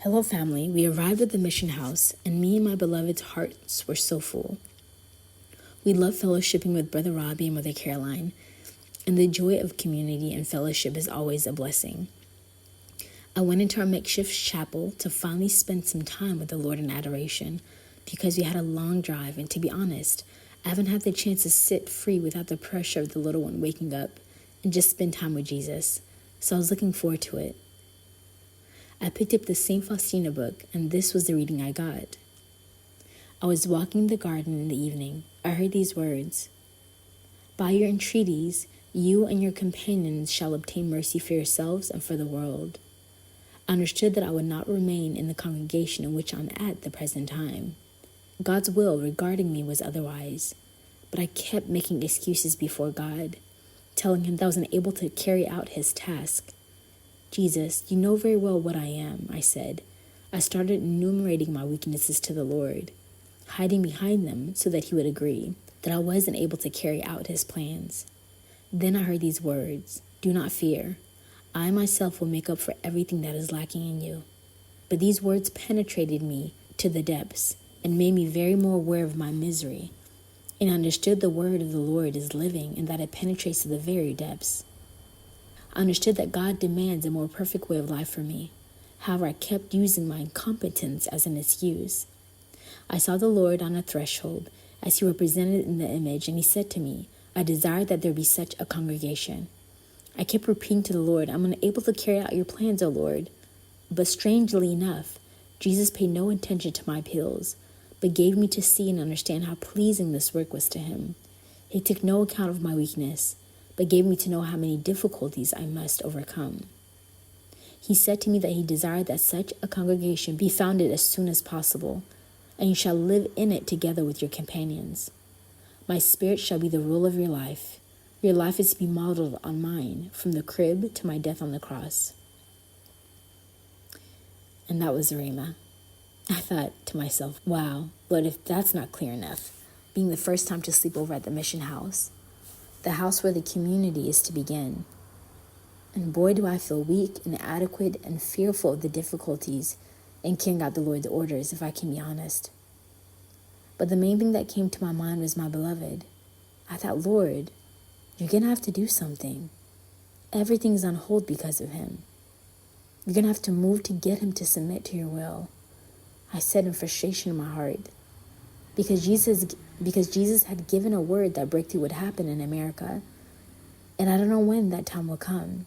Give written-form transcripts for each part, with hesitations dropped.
Hello, family. We arrived at the mission house, and me and my beloved's hearts were so full. We loved fellowshipping with Brother Robby and Mother Caroline, and the joy of community and fellowship is always a blessing. I went into our makeshift chapel to finally spend some time with the Lord in adoration because we had a long drive, and to be honest, I haven't had the chance to sit free without the pressure of the little one waking up and just spend time with Jesus, so I was looking forward to it. I picked up the St. Faustina book, and this was the reading I got. I was walking the garden in the evening. I heard these words: "By your entreaties, you and your companions shall obtain mercy for yourselves and for the world." I understood that I would not remain in the congregation in which I'm at the present time. God's will regarding me was otherwise, but I kept making excuses before God, telling him that I wasn't able to carry out his task. "Jesus, you know very well what I am," I said. I started enumerating my weaknesses to the Lord, hiding behind them so that he would agree that I wasn't able to carry out his plans. Then I heard these words: "Do not fear. I myself will make up for everything that is lacking in you." But these words penetrated me to the depths and made me very more aware of my misery, and I understood the word of the Lord is living and that it penetrates to the very depths. I understood that God demands a more perfect way of life for me. However, I kept using my incompetence as an excuse. I saw the Lord on a threshold as he represented in the image, and he said to me, "I desire that there be such a congregation." I kept repeating to the Lord, "I'm unable to carry out your plans, O Lord." But strangely enough, Jesus paid no attention to my appeals, but gave me to see and understand how pleasing this work was to him. He took no account of my weakness, but gave me to know how many difficulties I must overcome. He said to me that he desired that such a congregation be founded as soon as possible, and you shall live in it together with your companions. My spirit shall be the rule of your life. Your life is to be modeled on mine, from the crib to my death on the cross. And that was Rhema. I thought to myself, wow, but if that's not clear enough, being the first time to sleep over at the mission house, the house where the community is to begin. And boy, do I feel weak, inadequate, and fearful of the difficulties in carrying out the Lord's orders, if I can be honest. But the main thing that came to my mind was my beloved. I thought, Lord, you're going to have to do something. Everything's on hold because of him. You're going to have to move to get him to submit to your will. I said in frustration in my heart, because Jesus had given a word that breakthrough would happen in America. And I don't know when that time will come.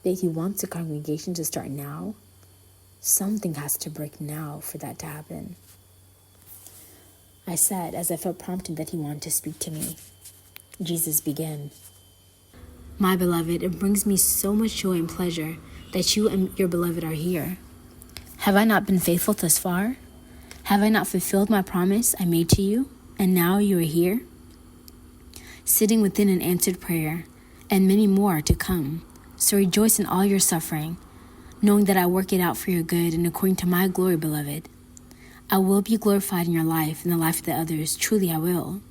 But he wants the congregation to start now. Something has to break now for that to happen. I said as I felt prompted that he wanted to speak to me. Jesus began. "My beloved, it brings me so much joy and pleasure that you and your beloved are here. Have I not been faithful thus far? Have I not fulfilled my promise I made to you? And now you are here, sitting within an answered prayer, and many more are to come. So rejoice in all your suffering, knowing that I work it out for your good and according to my glory, beloved. I will be glorified in your life and the life of the others. Truly I will.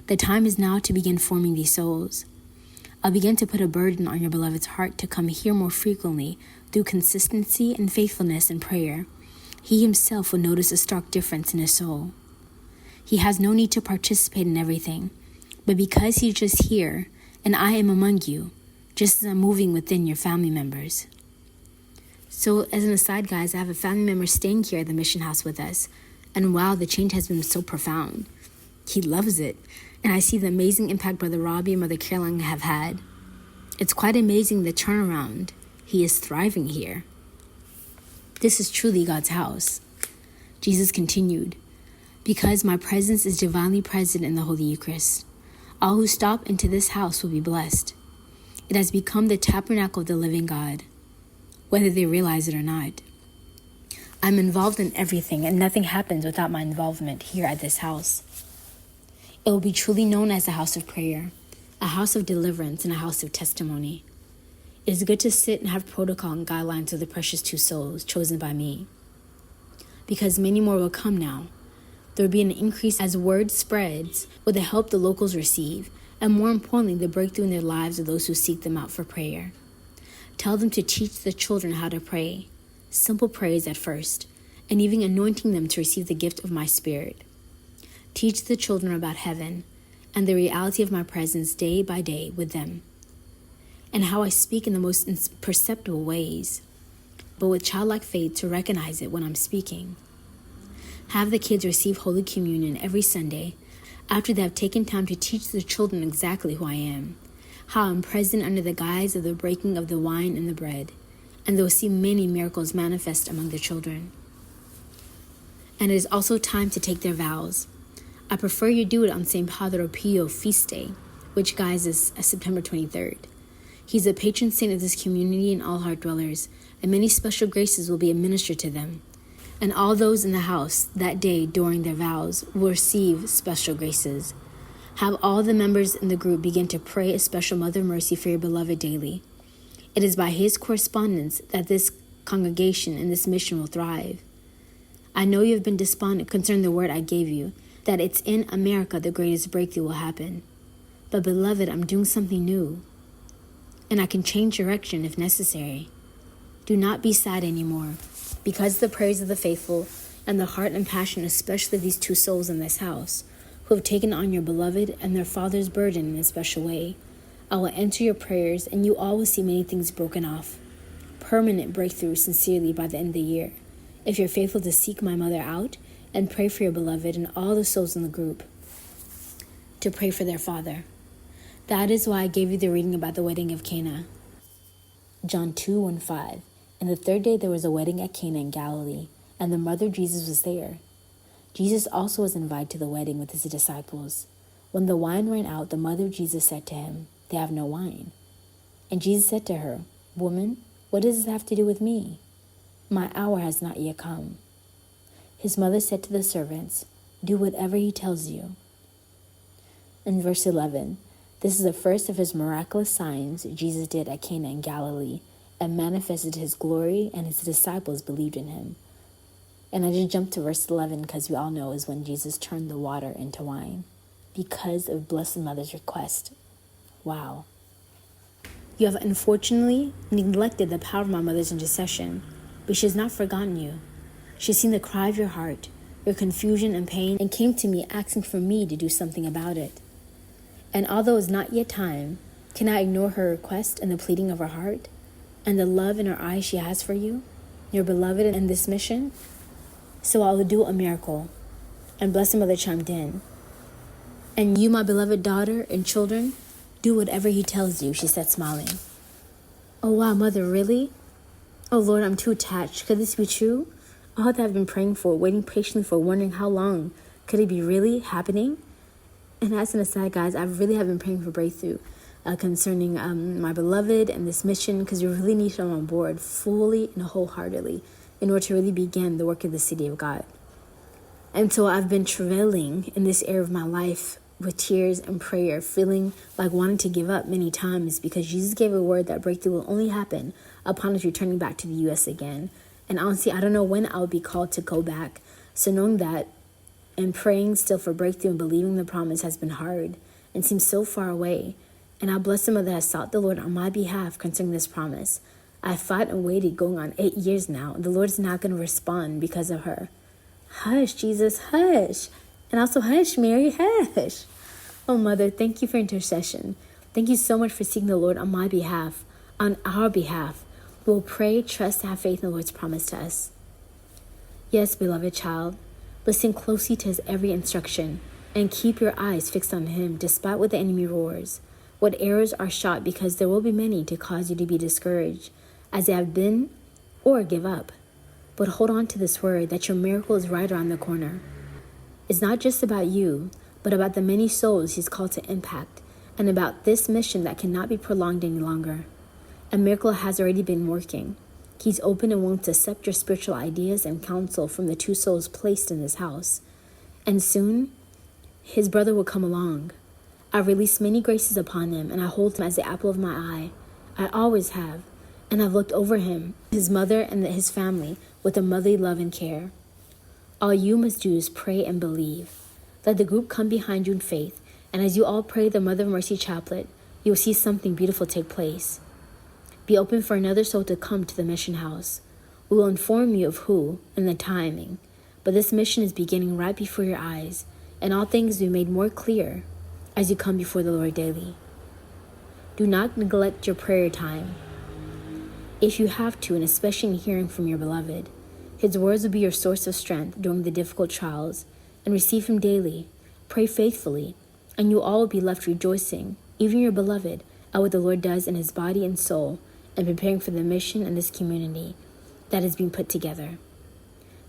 The time is now to begin forming these souls. I'll begin to put a burden on your beloved's heart to come here more frequently through consistency and faithfulness in prayer. He himself will notice a stark difference in his soul. He has no need to participate in everything, but because he's just here, and I am among you, just as I'm moving within your family members. So as an aside, guys, I have a family member staying here at the mission house with us, and wow, the change has been so profound. He loves it, and I see the amazing impact Brother Robby and Mother Caroline have had. It's quite amazing the turnaround. He is thriving here. This is truly God's house. Jesus continued, "Because my presence is divinely present in the Holy Eucharist, all who stop into this house will be blessed. It has become the tabernacle of the living God, whether they realize it or not. I'm involved in everything, and nothing happens without my involvement here at this house. It will be truly known as a house of prayer, a house of deliverance, and a house of testimony. It is good to sit and have protocol and guidelines of the precious two souls chosen by me, because many more will come now. There will be an increase as word spreads with the help the locals receive, and more importantly, the breakthrough in their lives of those who seek them out for prayer. Tell them to teach the children how to pray. Simple prayers at first, and even anointing them to receive the gift of my Spirit. Teach the children about heaven and the reality of my presence day by day with them, and how I speak in the most imperceptible ways, but with childlike faith to recognize it when I'm speaking. Have the kids receive Holy Communion every Sunday after they have taken time to teach the children exactly who I am, how I'm present under the guise of the breaking of the wine and the bread, and they'll see many miracles manifest among the children. And it is also time to take their vows. I prefer you do it on St. Padre Pio feast day, which, guys, is September 23rd. He's the patron saint of this community and all heart dwellers, and many special graces will be administered to them. And all those in the house that day during their vows will receive special graces. Have all the members in the group begin to pray a special Mother of Mercy for your beloved daily. It is by his correspondence that this congregation and this mission will thrive. I know you have been despondent concerning the word I gave you, that it's in America the greatest breakthrough will happen. But beloved, I'm doing something new, and I can change direction if necessary. Do not be sad anymore, because the prayers of the faithful and the heart and passion, especially these two souls in this house, who have taken on your beloved and their Father's burden in a special way, I will enter your prayers, and you all will see many things broken off. Permanent breakthrough sincerely by the end of the year, if you're faithful to seek my mother out and pray for your beloved and all the souls in the group to pray for their father. That is why I gave you the reading about the wedding of Cana. John 2:1-5. And the third day there was a wedding at Cana in Galilee, and the mother of Jesus was there. Jesus also was invited to the wedding with his disciples. When the wine ran out, the mother of Jesus said to him, "They have no wine." And Jesus said to her, "Woman, what does this have to do with me? My hour has not yet come." His mother said to the servants, "Do whatever he tells you." In verse 11, this is the first of his miraculous signs Jesus did at Cana in Galilee, and manifested his glory, and his disciples believed in him. And I just jumped to verse 11 because we all know is when Jesus turned the water into wine, because of Blessed Mother's request. Wow. You have unfortunately neglected the power of my mother's intercession, but she has not forgotten you. She has seen the cry of your heart, your confusion and pain, and came to me asking for me to do something about it. And although it's not yet time, can I ignore her request and the pleading of her heart, and the love in her eyes she has for you, your beloved, in this mission? So I will do a miracle. And Blessed Mother chimed in. "And you, my beloved daughter and children, do whatever he tells you," she said, smiling. "Oh wow, Mother, really? Oh Lord, I'm too attached. Could this be true? All that I've been praying for, waiting patiently for, wondering how long. Could it be really happening?" And as an aside, guys, I really have been praying for breakthrough concerning my beloved and this mission, because we really need them on board fully and wholeheartedly in order to really begin the work of the city of God. And so I've been travailing in this area of my life with tears and prayer, feeling like wanting to give up many times, because Jesus gave a word that breakthrough will only happen upon us returning back to the U.S. again. And honestly, I don't know when I'll be called to go back. So knowing that and praying still for breakthrough and believing the promise has been hard and seems so far away. And our Blessed Mother has sought the Lord on my behalf concerning this promise. I fought and waited going on 8 years now, and the Lord is not going to respond because of her. Hush, Jesus, hush. And also, hush, Mary, hush. Oh, Mother, thank you for intercession. Thank you so much for seeking the Lord on my behalf, on our behalf. We'll pray, trust, and have faith in the Lord's promise to us. Yes, beloved child, listen closely to his every instruction, and keep your eyes fixed on him despite what the enemy roars, what arrows are shot, because there will be many to cause you to be discouraged, as they have been, or give up. But hold on to this word that your miracle is right around the corner. It's not just about you, but about the many souls he's called to impact, and about this mission that cannot be prolonged any longer. A miracle has already been working. He's open and willing to accept your spiritual ideas and counsel from the two souls placed in this house. And soon, his brother will come along. I release many graces upon him, and I hold him as the apple of my eye. I always have, and I've looked over him, his mother, and his family with a motherly love and care. All you must do is pray and believe. Let the group come behind you in faith, and as you all pray the Mother of Mercy chaplet, you will see something beautiful take place. Be open for another soul to come to the mission house. We will inform you of who and the timing, but this mission is beginning right before your eyes, and all things will be made more clear as you come before the Lord daily. Do not neglect your prayer time. If you have to, and especially in hearing from your beloved, his words will be your source of strength during the difficult trials, and receive him daily. Pray faithfully, and you all will be left rejoicing, even your beloved, at what the Lord does in his body and soul, and preparing for the mission in this community that is being put together.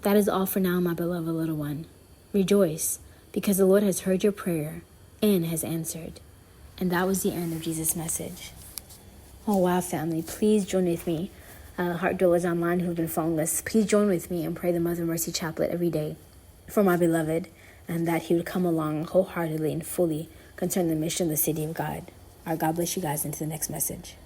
That is all for now, my beloved little one. Rejoice, because the Lord has heard your prayer and has answered. And that was the end of Jesus' message. Oh, wow, family. Please join with me. Heart Dwellers Online who have been following us, please join with me and pray the Mother Mercy Chaplet every day for my beloved, and that he would come along wholeheartedly and fully concerning the mission of the city of God. Our God bless you guys into the next message.